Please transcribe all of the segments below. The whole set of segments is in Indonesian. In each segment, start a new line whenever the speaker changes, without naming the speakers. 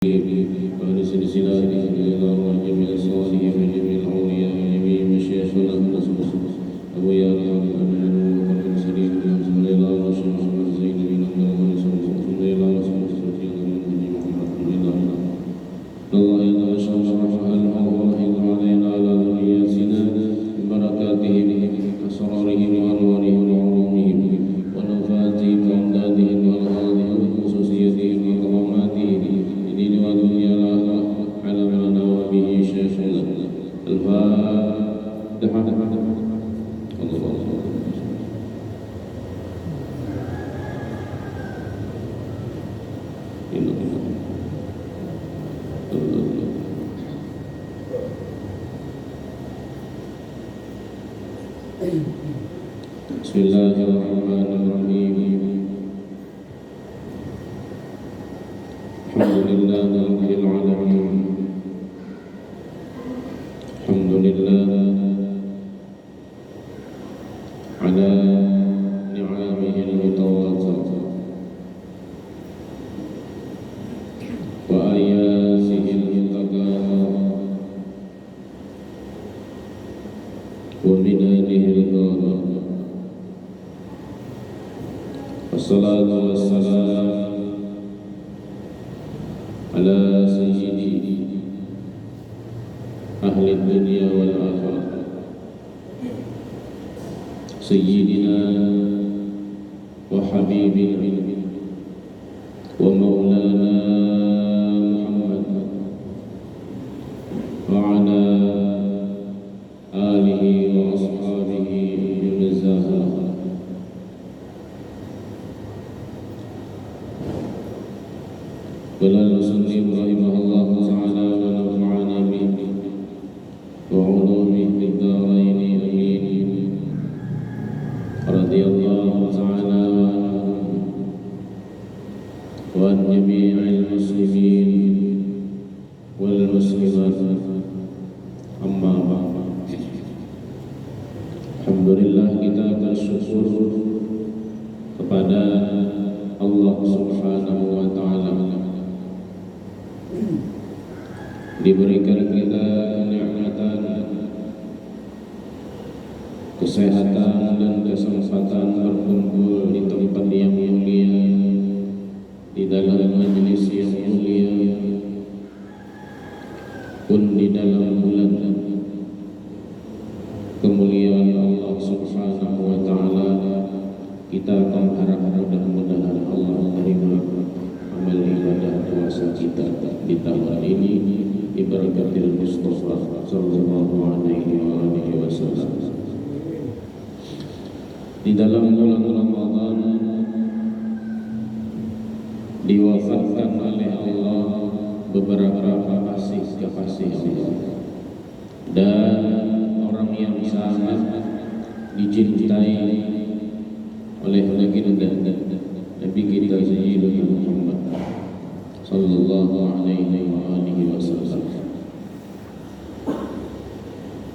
وأهل سلسلة إلى جميع الصالحين وجميع الأولياء وجميع مشايخنا أبو يا رب العالمين والمرسلين صلى الله عليه وسلم زين بن الله صلى الله عليه وسلم الله يتشرف المغفرة علينا على ذرياتنا ببركاتهم أسرارهم وأنوارهم وعلومهم ونفاتهم وأمدادهم والغاضهم وخصوصيتهم وكراماتهم الدين والدنيا الآخرة على ما نوى به شيخنا الفاتحة. Bismillahirrahmanirrahim. Alhamdulillahi rabbil alamin. Alhamdulillah ala ni'amihi al-mutawwatir wa ayatihi al-mutakathir wa minanihi al-ghadar. Wassalatu wassalam ala sayyidi ahli dunia wal akhirah sayyidina wa habibina wa maulana Muhammad wa ala alihi wa ashabihi bimizahah. Wala nusallim rahimahullah ta'ala wa nafa'ana bihi wa ulumihi fid dharain amin. Radiyallahu ta'ala wa an jami'il muslimin wal muslimat, amma ba'd. Alhamdulillah, kita bersyukur kepada Allah Subhanahu wa ta'ala diberikan kita kenikmatan, kesehatan dan kesempatan berkumpul di tempat yang mulia, di dalam majelis yang mulia, pun di dalam bulan kemuliaan Allah Subhanahu wa ta'ala. Kita berharap mudah-mudahan Allah menerima amal ibadah puasa kita di tahun ini di barakatil Mustafa sallallahu alaihi wasallam. Di dalam bulan Ramadan diwafatkan oleh Allah beberapa kekasih Allah dan orang yang sangat dicintai oleh baginda Nabi kita Sayyidina Muhammad sallallahu alaihi wasallam.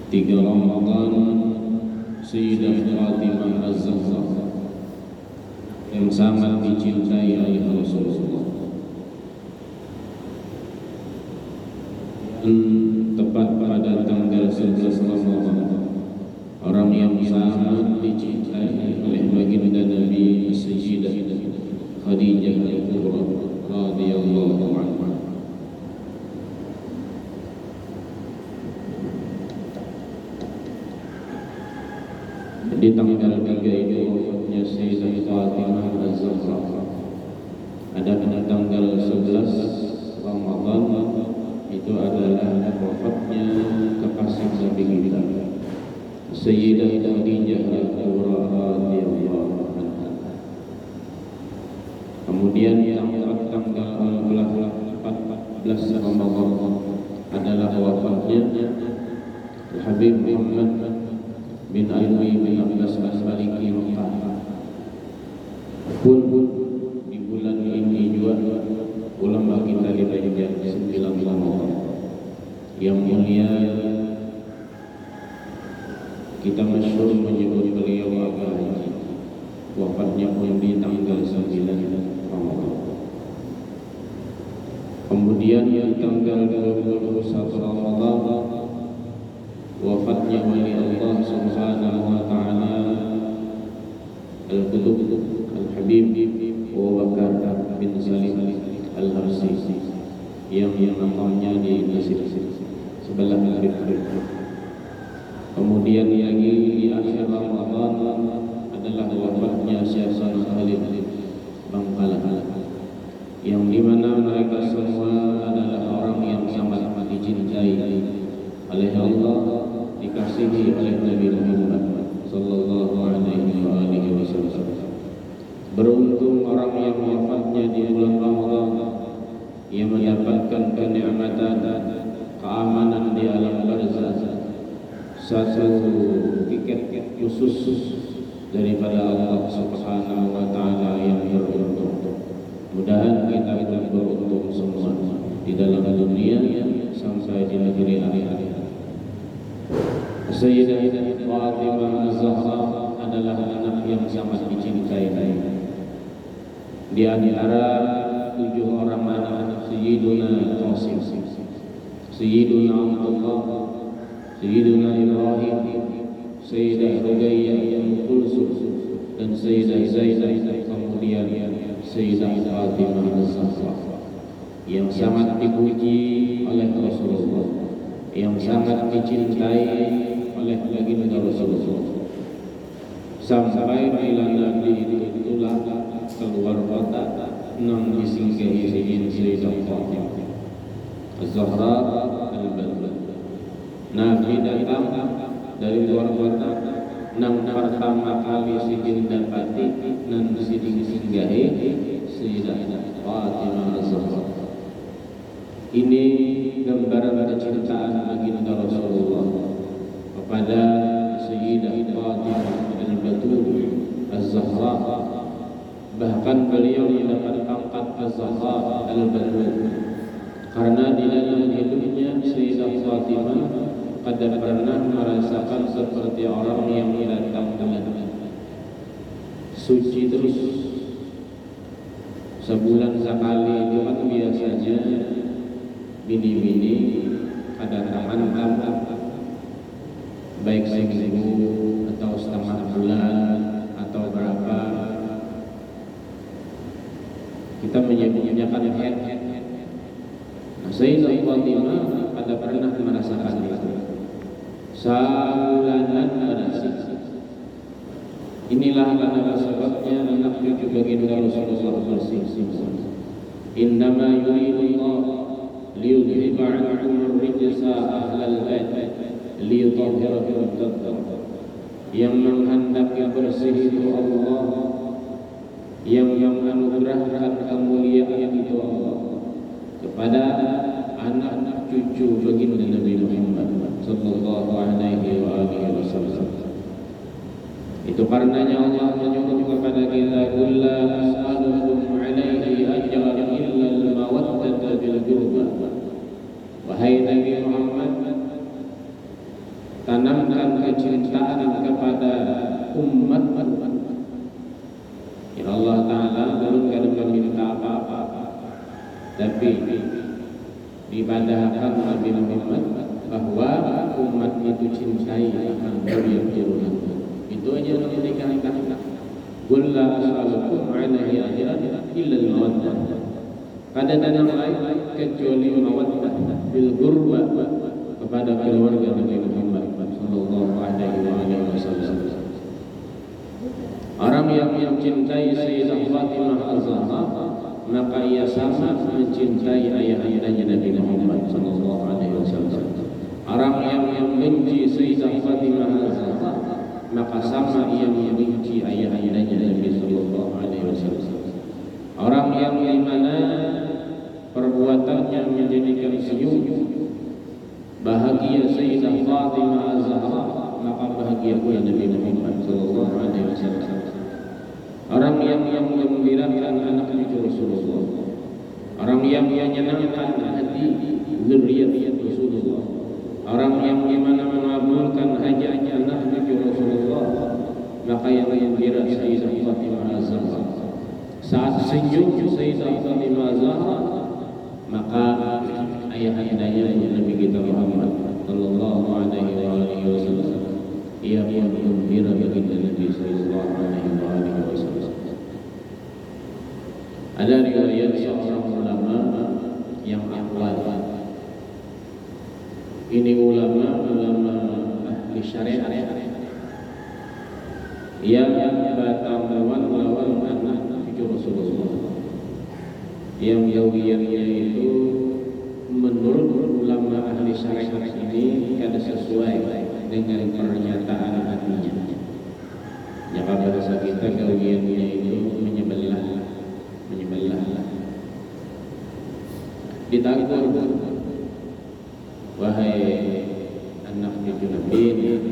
3 Ramadan Sayyidah Fatimah Az-Zahra yang sangat dicintai oleh Rasulullah. Tepat pada tanggal 11 Ramadan, orang yang sangat dicintai oleh baginda Nabi Sayyidah Khadijah Al-Kubra radhiyallahu anha. Di tanggal 3 itu wafatnya Sayyidah Fatimah Az-Zahra. Ada pada tanggal 11 Ramadan itu adalah wafatnya kekasih Nabi kita Sayyidah Khadijah Al-Kubra radhiyallahu anha. Kemudian tanggal 14 Ramadan adalah wafatnya Habib Muhammad bin Ali bin Abbas Al-Maliki Makkah. Pun di bulan ini juga ulama kita diberikan 9 Ramadan yang mulia. Kita masyhur menyebut beliau Haji. Wafatnya pun di tanggal 9 Ramadan. Kemudian di tanggal 21 Ramadan wafatnya wali Allah Subhanahu wa taala Al-Qutub Al-Habib Abu Bakar bin Salim Al-Harsi yang makamnya di Mesir sebelah Habib. Kemudian lagi di akhir Ramadan adalah wafatnya Syekh Shalih Khalid Bangkalan, yang dimana mereka semua adalah orang yang sangat dicintai oleh Allah, dikasihi oleh Nabi Muhammad sallallahu alaihi wasallam. Beruntung orang yang wafatnya di bulan Ramadan, yang mendapatkan kenikmatan keamanan di alam barzakh, satu tiket khusus daripada Allah Subhanahu wa taala yang beruntung. Mudah-mudahan kita beruntung semua di dalam dunia sampai di negeri akhirat. Sayyidah Fatimah Az-Zahra adalah anak yang sangat dicintai. Di antara 7 orang anak Sayyiduna Qasim, Sayyiduna Abdullah, Sayyiduna Ibrahim, Sayyidah Ruqayyah Kulsum, dan Sayyidah Zaidah, kemudian Sayyidah Fatimah Az-Zahra, yang sangat dipuji oleh Rasulullah, yang sangat dicintai oleh baginda Rasulullah, sampai bila Nabi itulah keluar kota nang disinggahi Sayyidah Fatimah Az-Zahra Al-Badr. Nabi datang dari luar kota nang pertama kali sidin dapati nang sidin singgahi Sayyidah Fatimah Az-Zahra. Ini gambaran kecintaan baginda Rasulullah kepada Sayyidah Fatimah Al-Batul Az-Zahra. Bahkan beliau mendapat pangkat Az-Zahra Al-Batul karena di dalam hidupnya Sayyidah Fatimah pada pernah merasakan seperti orang yang datang bulan suci terus. Sebulan sekali itu kan biasanya bini-bini ada tangan baik seminggu atau setengah bulan atau berapa, kita menyebutnya kan head. Nah, Sayyidah Fatimah pada pernah merasakan itu. Sabulanan pada sisi. Inilah karena sebabnya anak cucu baginda Rasulullah bersih-bersih. Innama yuridullah liyudhiba 'ankum ar-rijsa ahlal bait liyutahhirakum tadhkar. Yang menghendaki bersih itu Allah, yang menganugerahkan kemuliaan itu Allah kepada anak cucu baginda Nabi Muhammad sallallahu alaihi wasallam. Itu karenanya Allah menyuruh kepada kita, "Qul la as'alukum 'alaihi ajran illa al-mawaddata bil qurba." Wahai Nabi Muhammad, tanamkan kecintaan kepada umat. Ya Allah Ta'ala belum kada meminta apa-apa, tapi dipadahkan Nabi Muhammad bahwa umat itu cintai akan beliau. Itu aja yang dikatakan. Qul la as'alukum 'alaihi ajran illa al-mawaddah. Pada yang lain kecuali mawaddah bil qurba kepada keluarga Nabi Muhammad sallallahu alaihi wasallam. Orang yang mencintai Sayyidah Fatimah Az-Zahra, maka ia sama mencintai ayah-ayahnya Nabi Muhammad sallallahu alaihi wasallam. Orang yang membenci Sayyidah Fatimah Az-Zahra, maka sama ia membenci ayah-ayahnya Nabi sallallahu alaihi wasallam. Orang yang dimana perbuatannya menjadikan senyum bahagia Sayyidah Fatimah Az-Zahra, maka bahagia pula Nabi Muhammad sallallahu alaihi wasallam. Orang yang menggembirakan anak cucu Rasulullah, orang yang menyenangkan hati zuriat Rasulullah, orang yang dimana mengabulkan hajat anak cucu Rasulullah, maka yang gembira Sayyidah Fatimah Az-Zahra. Saat senyum Sayyidah Fatimah Az-Zahra, maka ayah-ayahnya Nabi kita Muhammad sallallahu alaihi wasallam ia pun gembira baginda Nabi sallallahu alaihi wasallam. Ada riwayat seorang ulama yang awal. Ini ulama ahli syariat yang bertanggungan melawan anak cucu Rasulullah. Yang jauhiannya itu menurut ulama ahli syariat ini kada sesuai dengan pernyataan hatinya. Jika bahasa kita jauhiannya itu menyebelah. Ditagur, wahai anak cucu Nabi,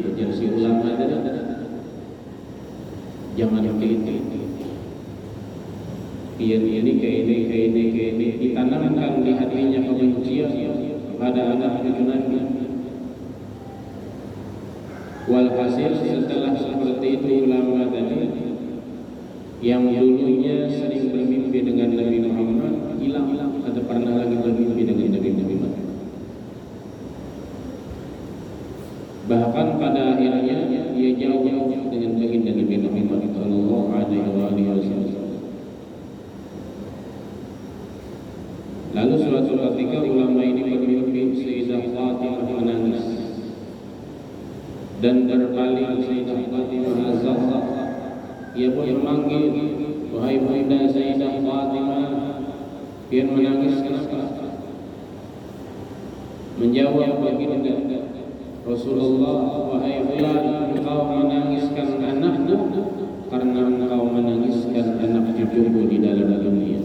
ujar si ulama tadi, jangan kayak ini kayak ini ditanamkan di hatinya kebencian kepada anak cucu Nabi. Walhasil setelah seperti itu ulama tadi yang dulunya sering bermimpi dengan Nabi Muhammad hilang, ada pernah lagi bermimpi dengan Nabi Muhammad. Bahkan pada akhirnya ia jauh dengan baginda Nabi Muhammad sallallahu alaihi wasallam. Lalu suatu ketika ulama ini bermimpi Sayyidah Fatimah menangis dan berpaling Sayyidah Fatimah Az-Zahra. Ia pun memanggil, wahai bunda Sayyidah Fatimah, dia menangis kenapa? Menjawab baginda Rasulullah, wahai fulan, engkau menangiskan anakku karena engkau menangiskan anak cucuku di dalam dunia.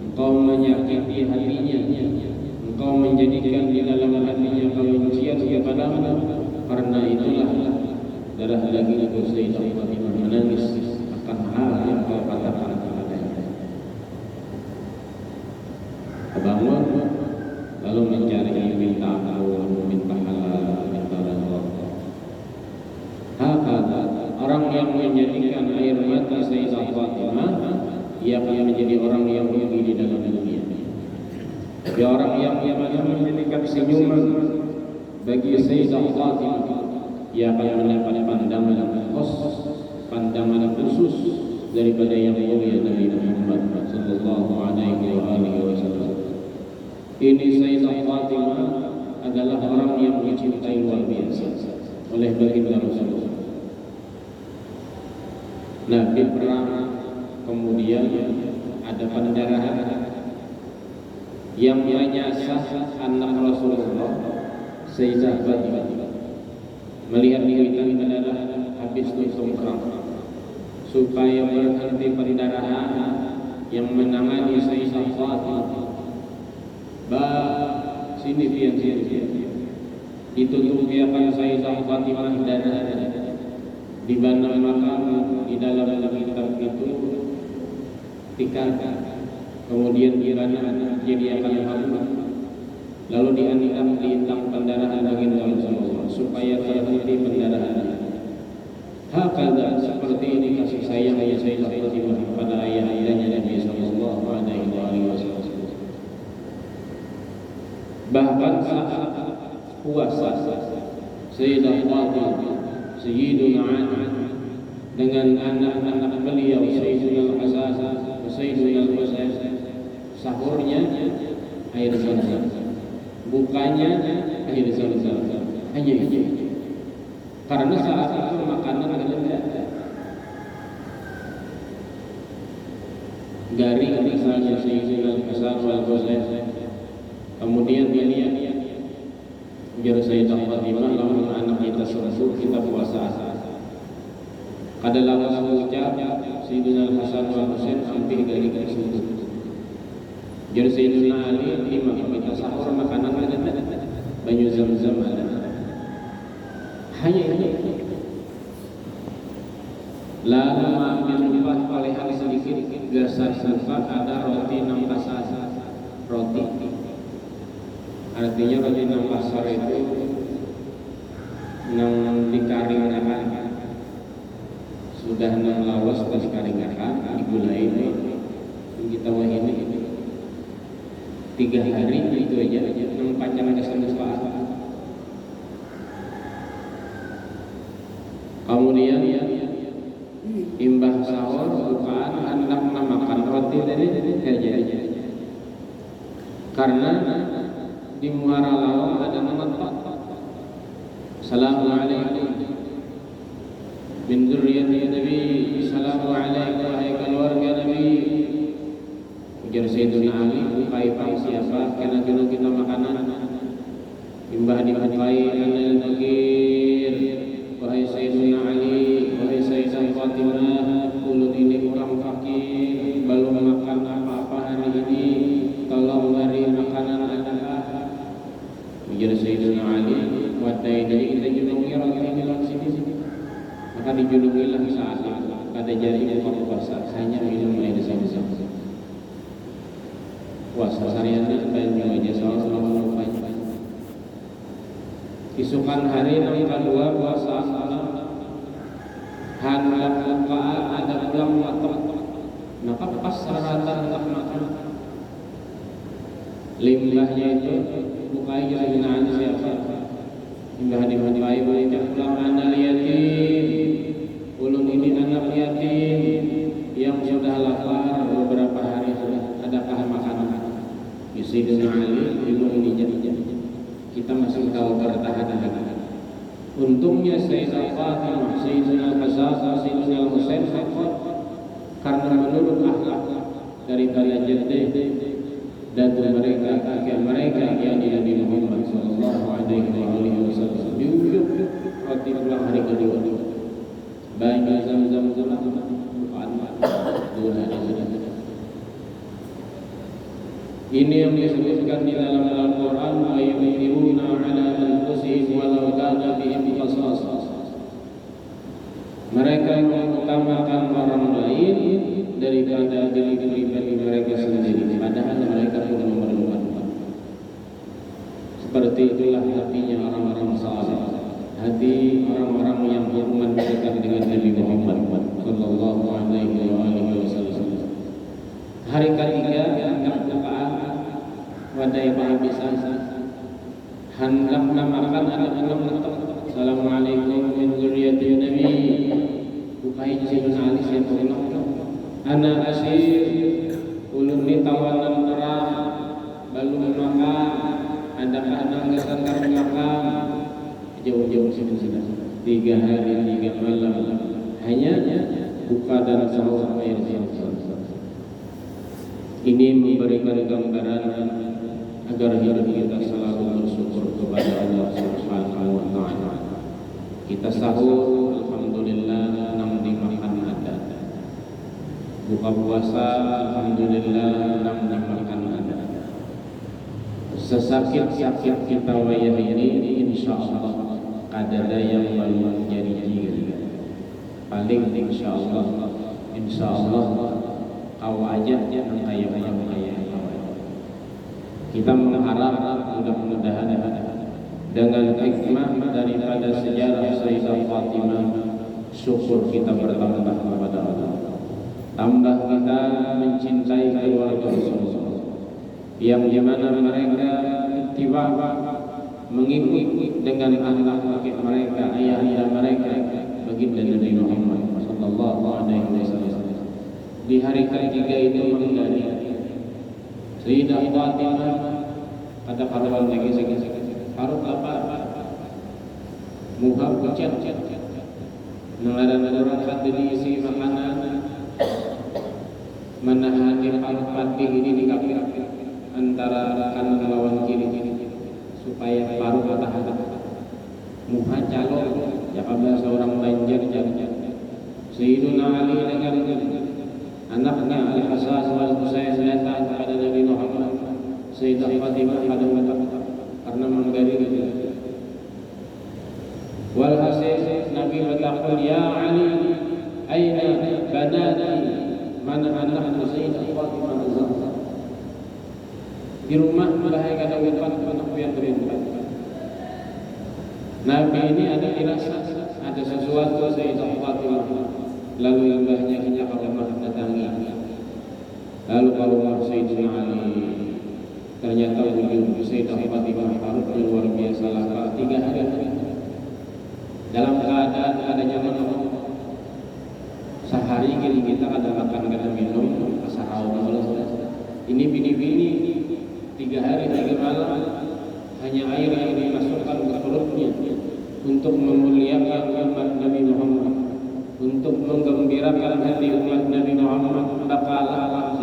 Engkau menyakiti hatinya, engkau menjadikan di dalam hatinya kebencian kepadamu. Karena itulah darah dagingku Sayyidah Fatimah menangis akan hal yang kau katakan kepadanya. Bangun lalu mencari minta ampun, minta halal, minta redha. Hakata orang yang menjadikan air mata Sayyidah Fatimah, ia akan menjadi orang yang rugi di dalam dunia. Ya orang yang menjadikan senyuman bagi Sayyidah Fatimah, ia akan mendapat pandangan khusus daripada yang mulia Nabi Muhammad sallallahu alaihi wasallam. Ini Sayyidah Fatimah adalah orang yang dicintai luar biasa oleh baginda Rasulullah. Nah, di perang kemudian ada pendarahan yang menyasar anak Rasulullah Sayyidah Fatimah. Melihat wiwitan pendarahan habis tutup kerang supaya berhenti pendarahan yang menangani Sayyidah Fatimah. Sini ditutupi akan Sayyidah Fatimah darah di mana makam di dalam kitab itu tikar, kemudian di mana jadi akan harum, lalu diintang pendarahan baginda Rasulullah supaya terhenti pendarahan. Hakala seperti ini kasih sayang Sayyidah Fatimah pada ayah-ayahnya Nabi sallallahu alaihi wasallam. Bahkan saat puasa Sayyidah Fatimah, Sayyiduna Ali dengan anak-anak beliau Sayyiduna Al-Hasan, Sayyiduna Al-Husain, sahurnya air zam-zam, bukanya air zam-zam. Hanya itu. Karena saat itu makanan ada garing misalnya Sayyidina Al-Hasan wal-Husain. Kemudian dia lihat biar Sayyidah Fatimah lamun anak kita suruh kita puasa. Kada lawas ucap Sayyidina Al-Hasan wal-Husain hampir garing tersebut. Jadi Sayyidina Ali imam kita sahur makanan ada banyu zam-zam ada. Hanya lalu ambil upah palehan sedikit gasar suka ada roti 6 pasar roti. Artinya roti 6 pasar itu 6 dikaringkan, sudah 6 lawas pas karingkan digulai ini kita wahini. 3 hari itu aja yang panjang kesembuhan. Kemudian imbah sahur bukaan hendak makan roti dari kerja karena di muara lawang ada nama Assalamualaikum min dzurriyyati Nabi, Assalamualaikum wahai keluarga Nabi. Ujar Sayyidina Ali, bukai pang siapa kena kita makanan imbah dibukai anil nakir. Wahai Sayyidina Ali, wahai Sayyidah Fatimah, ulun ini orang fakir, belum makan apa-apa hari ini, tolong beri makanan adakah? Ujar Sayyidina Ali, wadai dari kita junungi orang ini dalam sini. Maka dijunungilah saat itu, pada jari buka puasa, hanya minum air zam-zam. Puasa seharian dan wajah selama lupanya. Isukan hari yang kedua puasa hendak bukaan ada pulang matok, maka pas saratan hendak makan limbahnya itu bukai Sayyidina Ali siapa? Limbah dibukai banyak pulang anak yatim, ulun ini anak yatim yang sudah lapar beberapa hari sudah adakah makanan? Sayyidina Ali ini jadi kita masih tahu bertahan. Untungnya Sayyidah Fatimah, Sayyidina Hasan, Sayyidina Husain karena menurut akhlak daripada jaddah datu mereka, kakek mereka yang Nabi Muhammad sallallahu alaihi wasallam diujuk roti pulang hari kedua. Banyak zam-zam bukan 2 hari sudah. Ini yang disebutkan di dalam Al-Quran, ayu'minuna ala anfusihim walau kana bihim khasasah. Mereka yang mengutamakan orang lain daripada diri pribadi mereka sendiri, padahal mereka pun memerlukan. Seperti itulah hatinya orang-orang saleh, hati orang-orang yang beriman dekat dengan Nabi Muhammad sallallahu alaihi wasallam. Hari ketiga hendak bukaan wadai penghabisan hendak namakan anak-anak Assalamualaikum min dzurriyyati Nabi, bukai Sayyidina Ali siapa anak asir ulun ni tawanan terang belum makan adakah anak ngesantar makan jauh-jauh sini 3 hari 3 malam hanya buka dan sahur air zam-zam. Ini memberikan gambaran agar hidup kita selalu bersyukur kepada Allah Subhanahu wa taala. Kita sahur alhamdulillah nam dimakan ada. Buka puasa alhamdulillah nam dimakan ada. Sesakit-sakit kita wayah ini insyaallah kadada yang baru menjadi jiri. Paling insyaallah awajah yang kaya kita mengharap mudah-mudahan dengan hikmah daripada sejarah Sayyidah Fatimah syukur kita bertambah kepada Allah, tambah kita mencintai keluarga Rasulullah yang dimana mereka tiba mengikuti dengan anak kakek mereka, ayah mereka baginda Nabi Muhammad sallallahu alaihi wasallam. Di hari ketiga itu menggali Sayyidah Fatimah kata-kata lagi harus apa muhab kecat neladan orang sendiri isi makanan menahan harus patih ini di kaki antara kanan lawan kiri supaya paruh tahan muha calon ya kabeh seorang banjar Sayyidina Ali dengan anaknya Al-Hasan wal Husain datang kepada Nabi Muhammad. Sayyidah Fatimah karena menggali walhasil Nabi berkata ya Ali aina banati mana anak Sayyidah Fatimah az-Zahra di rumah bahaya kata anak yang berinfak. Nabi ini ada dirasa ada sesuatu Sayyidah Fatimah lalu yang banyak kalau datangi lalu kalau Sayyidina Ali Ternyata wujud Sayyidah Fatimah Harun luar biasa lama 3 hari dalam keadaan adanya minum. Sehari kita ada makan ada minum sahur. Ini bini-bini 3 hari 3 malam hanya air yang dimasukkan ke perutnya untuk memuliakan umat Nabi Muhammad, untuk menggembirakan hati umat Nabi Muhammad. Bakalah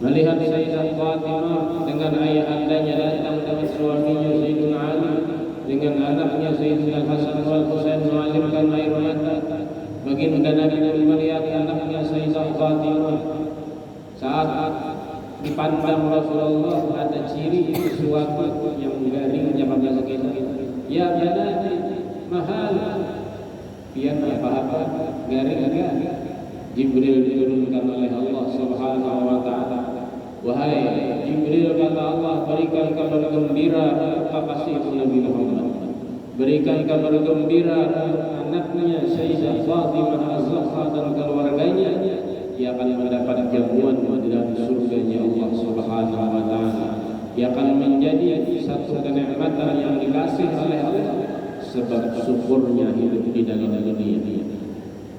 melihat Sayyidah Fatimah dengan ayah andanya datang dengan suaminya Sayyidina Ali, dengan anaknya Sayyidina Hasan wal Husain mengalirkan air mata. Baginda Nabi melihat anaknya Sayyidah Fatimah saat dipandang Rasulullah ada ciri sesuatu yang garingnya pada kita. Ya banati mahal, pian apa-apa garing agak. Jibril diturunkan oleh Allah Subhanahu wa taala. Wahai Jibril, kata Allah, berikan kabar gembira kekasih Nabi Muhammad. Berikan kabar gembira anaknya Sayyidah Fatimah Az-Zahra dan keluarganya, ia akan mendapat jamuan di dalam surganya Allah Subhanahu wa taala. Ia akan menjadi satu kenikmatan yang dikasih oleh Allah sebab syukurnya hidup di dalam dunia.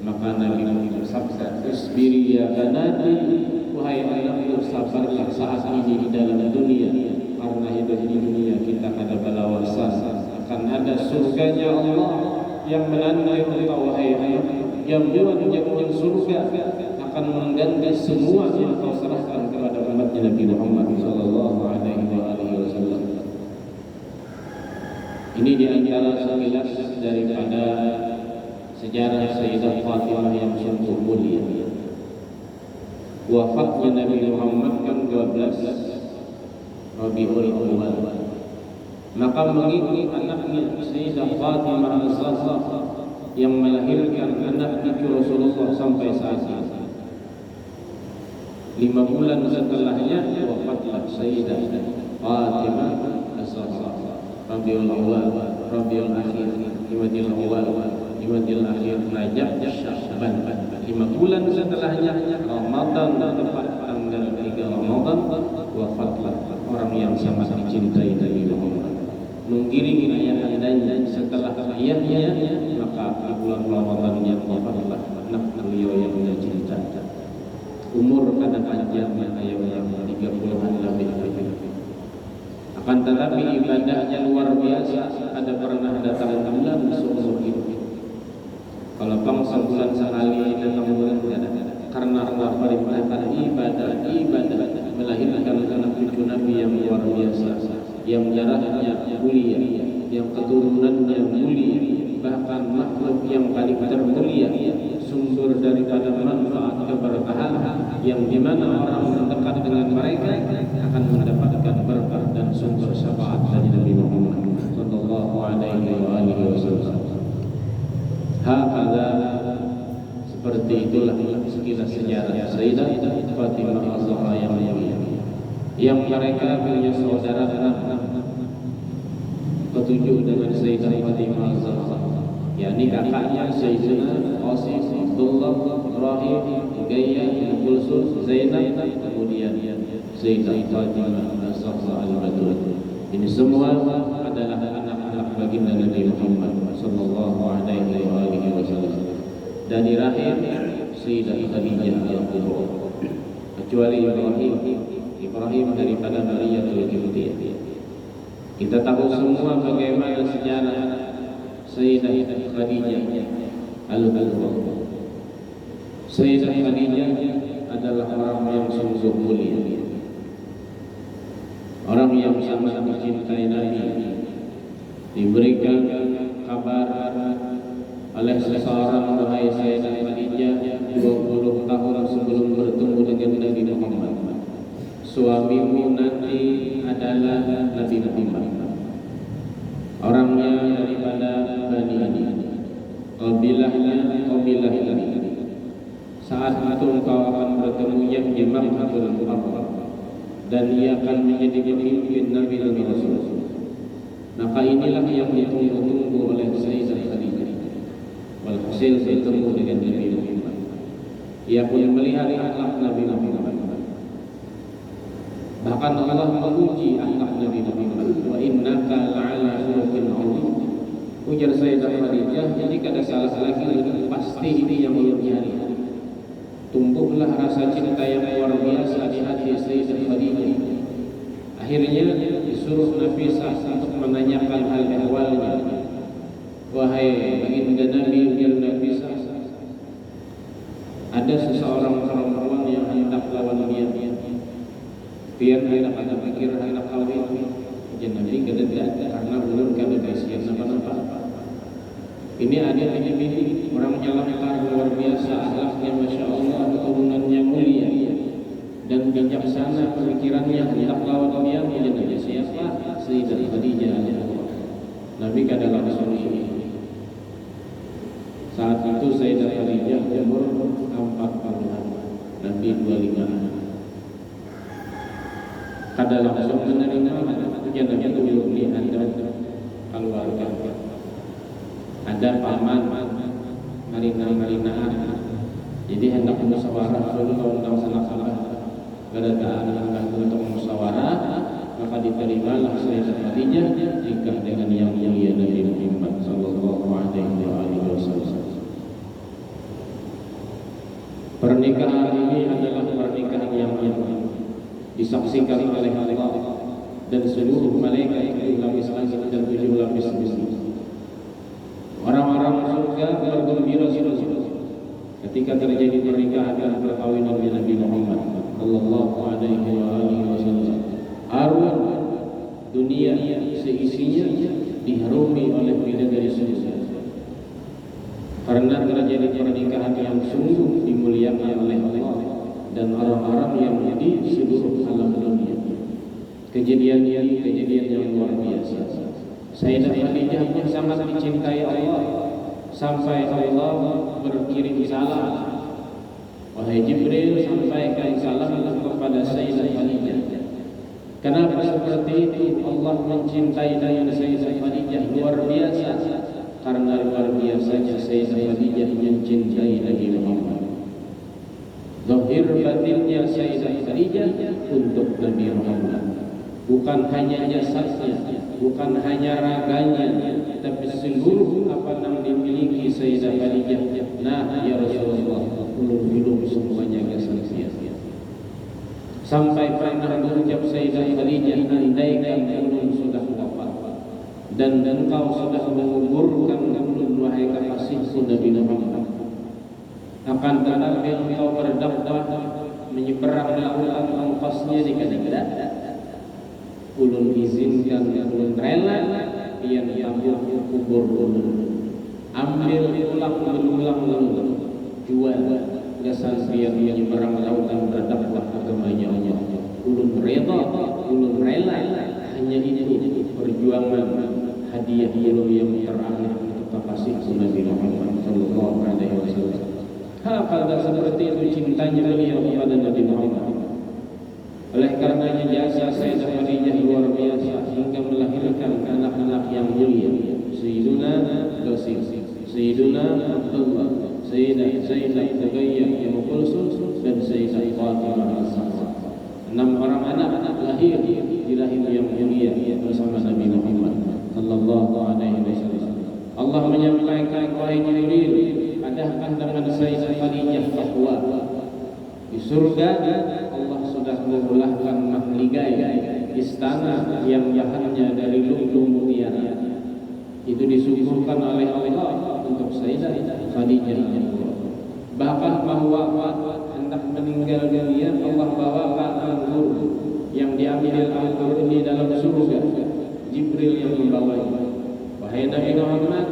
Maka Nabi bersabda, "Isbiri ya banati, wahai anakku, sabarlah saat ini di dalam dunia, karena hidup di dunia kita ada balawasa, akan ada surganya Allah yang menanti engkau wahai anakku, yang jamuan surga akan mengganti semua yang kau serahkan kepada umatnya Nabi Muhammad sallallahu alaihi wasallam." Ini di antara sekilas daripada sejarah Sayyidah Fatimah yang sungguh mulia. Wafatnya Nabi Muhammad kan 12 Rabiul Awal. Maka mengikuti anaknya Sayyidah Fatimah Az-Zahra yang melahirkan anak cucu Rasulullah sampai saat ini. 5 bulan setelahnya wafatlah Sayyidah Fatimah Az-Zahra. Rabiul Awal, Rabiul Akhir, Jumadil Awal, Jumadil Akhir, Rajab, Sya'ban. 5 bulan setelahnya Ramadan, tepat tanggal 3 Ramadan, wafatlah orang yang sangat dicintai Nabi Muhammad. Mengiringi ayah andanya setelah ayahnya, maka di bulan Ramadan yang wafatlah anak beliau yang dia cinta. Umur kadang panjangnya ayahnya 30-an lebih. Akan tetapi ibadahnya luar biasa. Ada pernah datang bulan seumur hidup. Kalau bangsa bulan sekali datang bulan karena Allah perintahkan ibadah melahirkan anak cucu Nabi yang luar biasa, yang jaraknya mulia, yang keturunannya mulia, bahkan makhluk yang paling termulia, sumber daripada manfaat keberkahan yang dimana orang mendekat dengan mereka akan mendapatkan berkah dan sumber syafaat dari Nabi Muhammad sallallahu alaihi wasallam. Hakala, seperti itulah sekilas sejarah Sayyidah Fatimah Az-Zahra yang mulia, yang mereka punya saudara ketujuh dengan Sayyidah Fatimah Az-Zahra, yakni kakaknya Sayyidina Qasim, Abdullah, Ibrahim, Ruqayyah, Kulsum, Zainab, kemudian Sayyidah Fatimah Az-Zahra Al-Batul. Ini semua adalah anak-anak baginda Nabi Muhammad sallallahu alaihi wasallam. Dari rahim Sayyidah Khadijah yang kedua, kecuali Ibrahim daripada Mariyatul Qibtiyah. Kita tahu semua bagaimana sejarah Sayyidah Khadijah Al-Kubra. Sayyidah Khadijah adalah orang yang sungguh mulia, orang yang sangat mencintai Nabi. Diberikan kabar oleh seseorang, wahai Sayyidah Khadijah, 20 tahun sebelum bertemu dengan Nabi Muhammad, suamimu nanti adalah Nabi Muhammad, orangnya daripada Bani Adi, qabilahnya qabilah ini. Saat itu engkau akan bertemunya di Makkatul Mukarramah dan ia akan menjadi pemimpin Nabi dan Rasul. Maka inilah yang ditunggu-tunggu oleh Sayyidah Khadijah. Walhasil bertemu dengan Nabi Muhammad. Ia pun melihat akhlak Nabi Muhammad. Bahkan Allah menguji akhlak Nabi Muhammad, wa innaka la'ala khuluqin 'azim. Ujar Sayyidah Khadijah, jadi kada salah lagi pasti ini yang luar biasa. Tumbuhlah rasa cinta yang luar biasa di hati Sayyidah Khadijah. Akhirnya disuruh Nafisah untuk menanyakan hal ehwalnya. Wahai baginda Nabi, ujar Nafisah, ada seseorang perempuan yang hendak lawan dia. Biar hendak ada pikir hendak kawin. Jadi Nabi kededak karena belum kada kasihan apa-apa. Ini ada ini orangnya lancar luar biasa, akhlaknya masya Allah, keturunannya mulia dan bijaksana, pemikirannya hendak lawan dia. Jadi siapa? Sayyidah Khadijah. Nabi kada langsung ini. Saat itu Sayyidah Khadijah umur 40, Nabi 25. Kada langsung menerima, Nabi dulu lihat keluarga. Ada paman, marina-marinaan. Jadi hendak musyawarah dulu kalau undang sanak-sanak. Kedatangan hendak untuk musyawarah, maka diterimalah Sayyidah Khadijah nikah dengan yang mulia Nabi Muhammad sallallahu alaihi wasallam. Pernikahan ini adalah pernikahan yang disaksikan oleh Allah dan seluruh malaikat di lapis langit dan 7 lapis bumi. Orang-orang surga bergembira ketika terjadi pernikahan dan perkawinan Nabi Muhammad sallallahu alaihi wasallam. Arwah dunia seisinya diharumi oleh bidadari surga. Karena terjadi pernikahan yang sungguh dimuliakan oleh Allah dan orang-orang yang di seluruh alam dunia. Kejadian yang luar biasa. Sayyidah Khadijah pun sangat dicintai Allah sampai Allah berkirim salam. Wahai Jibril, sampaikan salam kepada Sayyidah Khadijah. Kenapa seperti itu? Allah mencintai dengan Sayyidah Khadijah luar biasa. Karena luar biasanya Sayyidah Khadijah mencintai Nabi Muhammad. Zahir batinnya Sayyidah Khadijah untuk Nabi Muhammad. Bukan hanya jasadnya, bukan hanya raganya, tapi seluruh apa yang dimiliki Sayyidah Khadijah. Nah, ya Rasulullah, ulun-ulun semuanya kesaksian. Sampai pernah berucap Sayyidah Khadijah, andaikan ulun sudah wafat dan engkau sudah menguburkan ulun wahai kekasihku Nabi Muhammad, akan tetapi engkau berdakwah menyeberang lautan angkasnya di kadang-kadang, ulun izinkan, ulun rela yang diambil kubur ulun, ambil pulang berulang ulun, jual gasan biar menyeberang lautan berdakwah agamanya Allah. Ulun rela, ulun rela, hanya itu perjuangan hadiah ulun yang terakhir untuk kekasih Nabi Muhammad sallallahu alaihi wasallam. Kalau seperti itu cintanya beliau kepada Nabi Muhammad. Oleh karenanya jasa Sayyidah Khadijah luar biasa hingga melahirkan anak-anak yang mulia. Sayyiduna Qasim, Sayyiduna Abdullah, Sayyidah Ruqayyah Ummu Kulsum dan Sayyidah Fatimah Az-Zahra. 6 orang anak lahir di rahim yang mulia bersama Nabi Muhammad sallallahu alaihi wasallam. Allah menyampaikan, wahai Jibril, adakah dengan Sayyidah Khadijah bahwa di surga Allah sudah memulahkan mahligai istana yang bahannya dari lu'lu' mutiara. Itu disuguhkan oleh Allah untuk Sayyidah Khadijah. Bahkan bahwa hendak meninggal dunia, Allah bawakan anggur yang diambil anggur ini dalam surga. Jibril yang membawanya. Wahai Nabi Muhammad,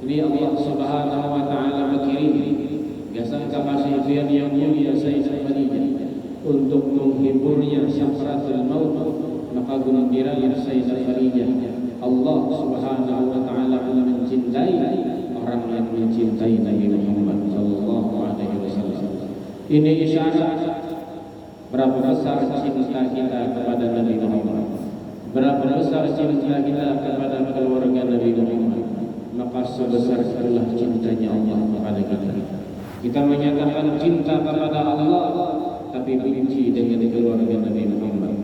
ini Allah Subhanahu wa taala berkirim gasan kekasih yang mulia Sayyidah Khadijah untuk menghiburnya sakratul maut. Maka gembiralah Sayyidah Khadijah. Allah Subhanahu wa taala mencintai orang yang mencintai Nabi Muhammad sallallahu alaihi wasallam. Ini isyarat berapa besar cinta kita kepada Nabi Muhammad, berapa besar cinta kita kepada keluarga Nabi Muhammad. Maka sebesar itulah cintanya Allah kepada kita. Kita menyatakan cinta kepada Allah tapi benci dengan keluarga Nabi Muhammad.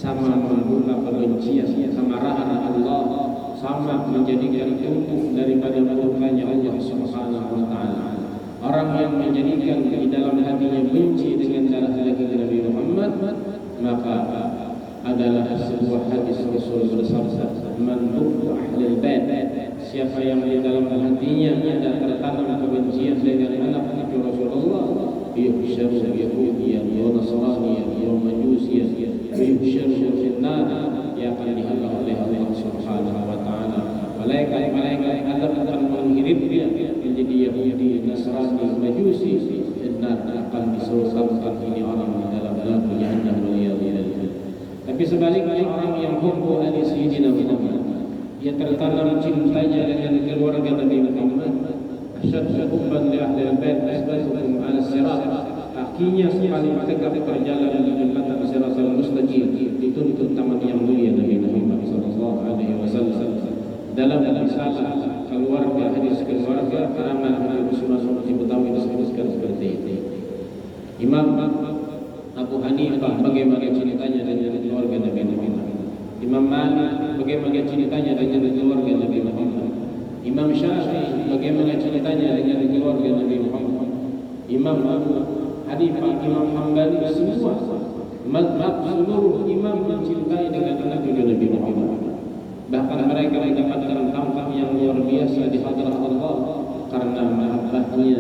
sama membuka kebencian, kemarahan Allah, sama menjadikan tumbuh daripada murkanya Allah Subhanahu wa taala. Orang yang menjadikan di dalam hatinya benci dengan darah daging Nabi Muhammad, maka adalah sebuah hadis Rasul bersabda, "Man hubbu ahlil bait," siapa yang di dalam hatinya ada tertanam kebencian dengan anak cucu Rasulullah, yuhsyaru yahudiyan wa nasraniyan wa majusiyan, yuhsyaru fil nar, yang akan dihalau oleh Allah Subhanahu wa taala. Malaikat-malaikat akan mengirim dia menjadi Yahudi, Nasrani, Majusi, dan akan diselesaikan ini orang di dalam neraka Jahannam. Tapi sebaliknya orang yang hubbu ali sayyidina Muhammad, dia tertanam cintanya dengan keluarga Nabi Muhammad, asyaddu hubban li ahli al-bait asbatuhum ala sirat, kakinya paling tegak berjalan di jembatan siratal mustaqim, dituntut tamat yang mulia Nabi Muhammad sallallahu alaihi wasallam. Dalam risalah keluarga, hadis keluarga karangan Habib Sunan Betawi disebutkan seperti itu. Imam Abu Hanifah bagaimana ceritanya dengan keluarga Nabi Muhammad. Imam Malik bagaimana ceritanya dengan keluarga Nabi Muhammad. Imam Syafi'i bagaimana ceritanya dengan keluarga Nabi Muhammad. Imam Abu Hanifah, Imam Hambali, semua mazhab seluruh imam mencintai dengan anak cucu Nabi Muhammad. Bahkan mereka mendapatkan tempat yang luar biasa di hadirat Allah karena mahabbahnya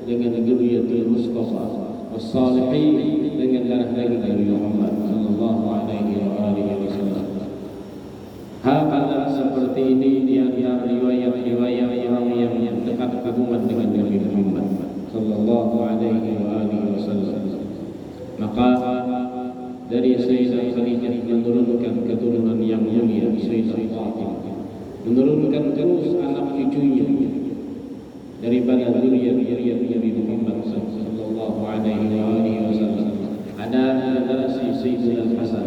dengan zuriyatul Mustafa was-salihin, dengan darah daging Nabi Muhammad sallallahu alaihi wasallam. Hal seperti ini di antara riwayat-riwayat orang yang dekat hubungan dengan Nabi Muhammad sallallahu alaihi wasallam. Maka dari Sayyidah Khadijah menurunkan keturunan yang mulia, Sayyidah Fatimah menurunkan terus anak cucunya daripada zuriat Nabi Muhammad sallallahu alaihi wasallam. Ada generasi Sayyidina Al-Hasan,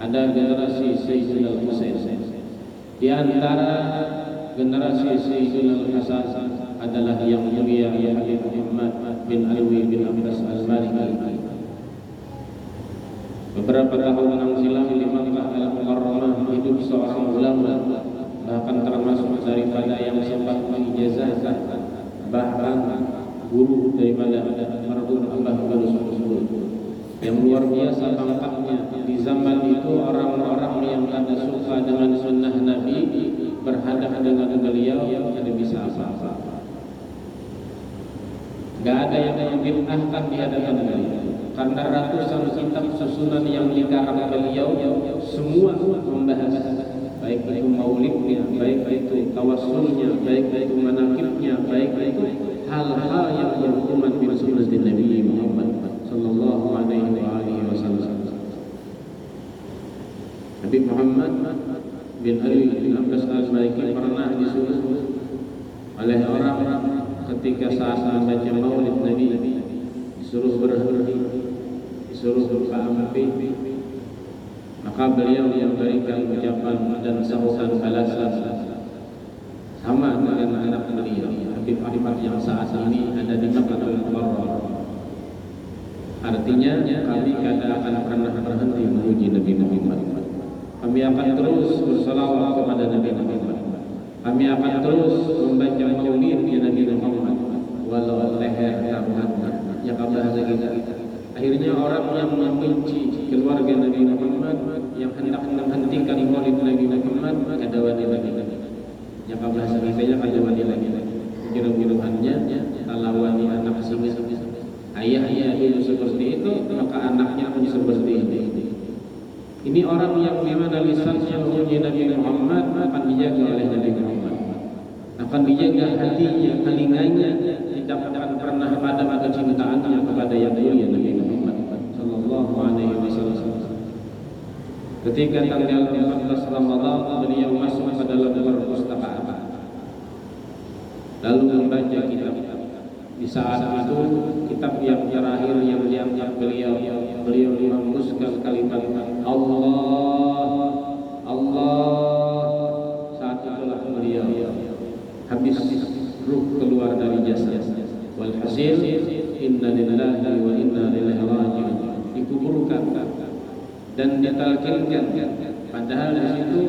ada generasi Sayyidina Al-Husain. Di antara generasi Sayyidina Al-Hasan adalah yang mulia Habib Muhammad bin Alwi bin Abbas Al-Maliki. Beberapa tahun yang silam di Makkah Al-Mukarramah hidup seorang ulama, bahkan termasuk daripada yang sempat mengijazahkan, bahkan guru daripada marhum Abah Balus tersebut, yang luar biasa pangkatnya. Di zaman itu orang-orang yang ada suka dengan sunnah Nabi berhadapan dengan beliau tidak bisa apa-apa. Gak ada yang membid'ahkan di hadapan beliau, karena ratusan kitab susunan yang dikarang beliau semua membahas, baik itu maulidnya, baik itu tawassulnya, baik itu manaqibnya, baik itu hal-hal yang berhubungan dengan sunnah Nabi Muhammad sallallahu alaihi wasallam. Habib Muhammad bin Ali bin Abbas Al-Maliki pernah disuruh oleh orang ketika saat membaca maulid Nabi, disuruh berhenti, disuruh berampi, maka beliau yang memberikan ucapan dan sambutan balasan sama dengan anak beliau Habib Ahmad yang saat ini ada di Makkahul Mukarramah. Artinya kami tidak akan pernah berhenti memuji Nabi Muhammad. Kami akan terus bersalawat kepada Nabi Muhammad. Kami akan terus membaca maulid Nabi Muhammad walau leher taruhannya, ya bahasa kita. Akhirnya orang yang membenci keluarga Nabi Muhammad, yang hendak menghentikan maulid Nabi Muhammad, kadawani lagi. Ya bahasa kita kadawani lagi. Giruh-giruhannya talawani anak sini. Ayahnya dulu seperti itu, maka anaknya pun seperti ini. Ini orang yang dimana lisannya memuji Nabi Muhammad akan dijaga oleh Nabi Muhammad, akan dijaga hatinya, telinganya, tidak akan pernah padam kecintaannya kepada yang mulia Nabi Muhammad sallallahu alaihi wasallam. Ketika tanggal 14 Ramadan beliau masuk ke dalam perpustakaan, lalu membaca kitab. Di saat itu kitab yang terakhir yang diangkat beliau menguskan kalimat Allah, Allah. Saat itulah beliau habis ruh keluar dari jasad. Walhasil inna lillahi wa inna ilaihi raji'un, dikuburkan dan ditalkinkan. Padahal di situ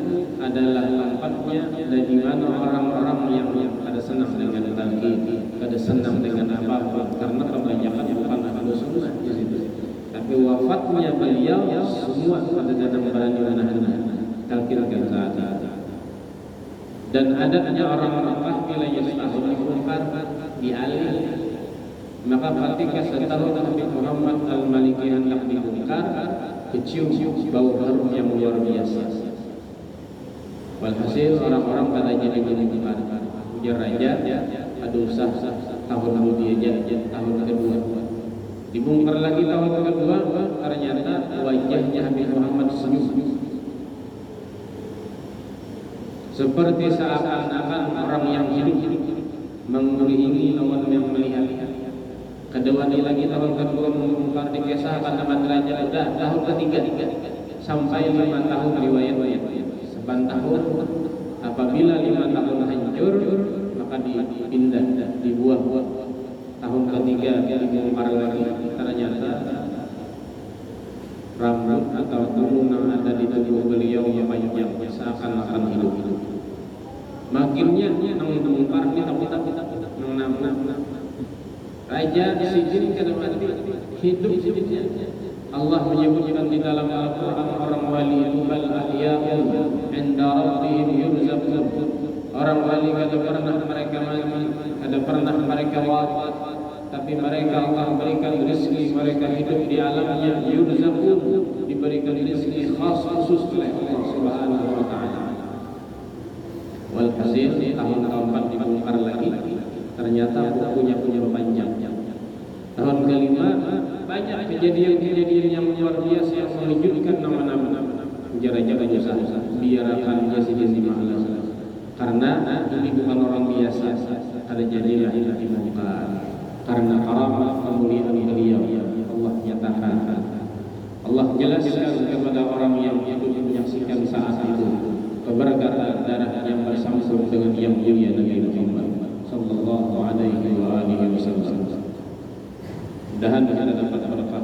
adalah tempatnya dan di mana orang-orang yang pada senang dengan talqin, pada senang dengan apapun, karena kebanyakan bukan ahlu sunnah di situ. Tapi wafatnya beliau semua pada dalam berani menahan talqinkan saat itu. Dan adanya orang Mekah yang setahun dibongkar dialih. Maka ketika setahun Nabi Muhammad al-Maliki hendak dibongkar, kecium bau harum yang luar biasa. Walhasil orang-orang pada jadi dibongkar. Ujar raja, aduh sah tahun lalu dia tahun kedua. Dibongkar lagi tahun kedua, ternyata wajahnya Nabi Muhammad senyum. Seperti seakan-akan orang yang hidup mengiringi lawan yang melihat. Kedua lagi tahun kedua membongkar dikisahkan nama derajat udah tahun ketiga sampai 5 tahun riwayat sepan tahun. Apabila 5 tahun hancur maka dipindah dibuang. Tahun ketiga dibongkar lagi, ternyata rambut atau bulu yang ada di tubuh beliau yang panjang seakan-akan hidup. Makinnya nang bongkar ni tapi nang raja diizinkan mati hidup hidupnya. Allah menyebutkan di dalam Al-Quran orang wali bal ahya'un 'inda rabbihim yurzaqun. Orang wali kada pernah mereka mati, kada pernah mereka wafat, tapi mereka Allah berikan rezeki, mereka hidup di alamnya yurzaqun, diberikan rezeki khas khusus oleh Allah Subhanahu wa taala. Walhasil tahun keempat dibongkar lagi, ternyata bukunya punya panjang. Tahun kelima banyak kejadian-kejadian yang luar biasa yang mengejutkan nama-nama raja-raja Musa biarkan dia sendiri malas. Karena ini bukan orang biasa, ada jadilah yang dibongkar. Karena karamah kemuliaan beliau Allah nyatakan. Allah jelaskan kepada orang yang ikut menyaksikan saat itu keberkatan darah yang bersambung dengan yang mulia Nabi Muhammad sallallahu alaihi wa alihi wasallam. Mudah-mudahan kita dapat berkah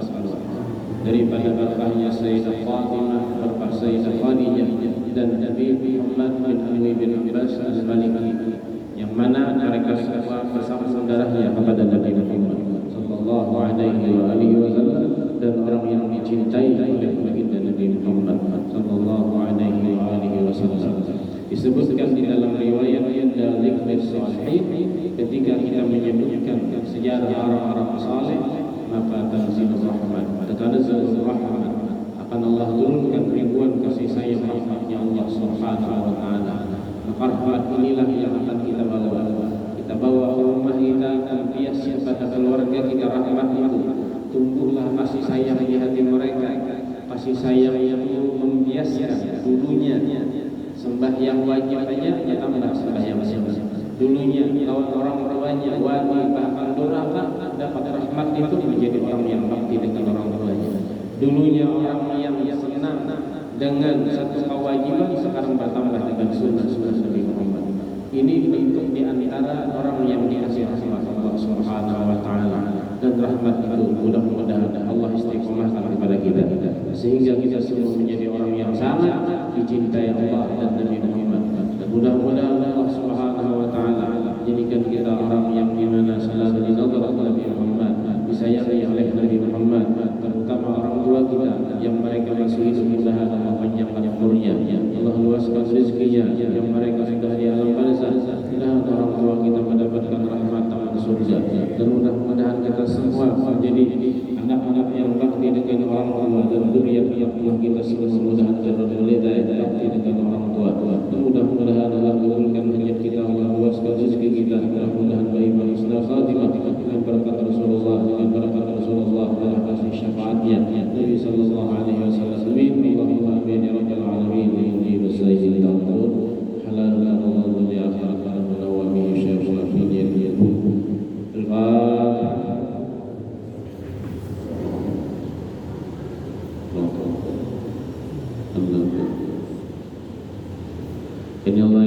daripada berkahnya Sayyidah Fatimah, berkah Sayyidah Khadijah dan Nabi Muhammad bin Ali bin Abbas al-Maliki, yang mana mereka semua bersambung darahnya kepada Nabi Muhammad sallallahu alaihi wa alihi wasallam, dan orang yang dicintai oleh baginda Nabi Muhammad sallallahu alaihi wa alihi wasallam. Disebutkan di dalam riwayat Inda Dzikri Shalihin, ketika kita menyebutkan sejarah orang-orang saleh, maka tanzilur rahmat, tanazzalur rahmat, akan Allah turunkan ribuan kasih sayang rahmatnya Allah Subhanahu wa taala. Maka rahmat inilah yang akan kita bawa. Kita bawa ke rumah kita, bias pada keluarga kita rahmat itu. Tumbuhlah kasih sayang di hati mereka, kasih sayang yang membiaskan dulunya sembahyang wajib aja tambah sembahyang wajib. Dulunya lawan orang tuanya wajib bahkan durhaka, dapat rahmat itu menjadi orang yang bakti dengan orang tuanya. Dulunya orang yang senang dengan satu kewajiban, sekarang bertambah dengan sunnah-sunnah Nabi Muhammad. Ini bentuk di antara orang yang dikasih rahmat Allah Subhanahu wa taala, dan rahmat itu mudah-mudahan Allah istiqomahkan kepada kita sehingga kita semua menjadi orang yang sangat dicintai Allah dan Nabi Muhammad. Dan mudah-mudahan Allah Subhanahu wa taala jadikan kita orang yang dimana selalu dinazar Nabi Muhammad, disayangi oleh Nabi Muhammad, terutama orang tua kita yang mereka masih hidup, mudah-mudahan Allah panjangkan umurnya, Allah luaskan rezekinya, yang mereka sudah di alam barzakh, mudah-mudahan orang tua kita mendapatkan rahmat taman surga. Dan mudah-mudahan kita semua menjadi anak-anak yang bakti dengan orang tua, dan zuriat yang kita semua mudah-mudahan terhidayah bakti dengan orang tua. Dan mudah-mudahan Allah kabulkan hajat kita, Allah luaskan rezeki kita, mudah-mudahan baik husnul khatimah dengan berkat Rasulullah, dengan berkat Rasulullah, dengan kasih syafaatnya Nabi sallallahu alaihi wasallam. Allahumma amin ya rabbal alamin. Ini sayyidil taqur halal Allah li akhirah wa bihi syarrul afiyah. Inna Allah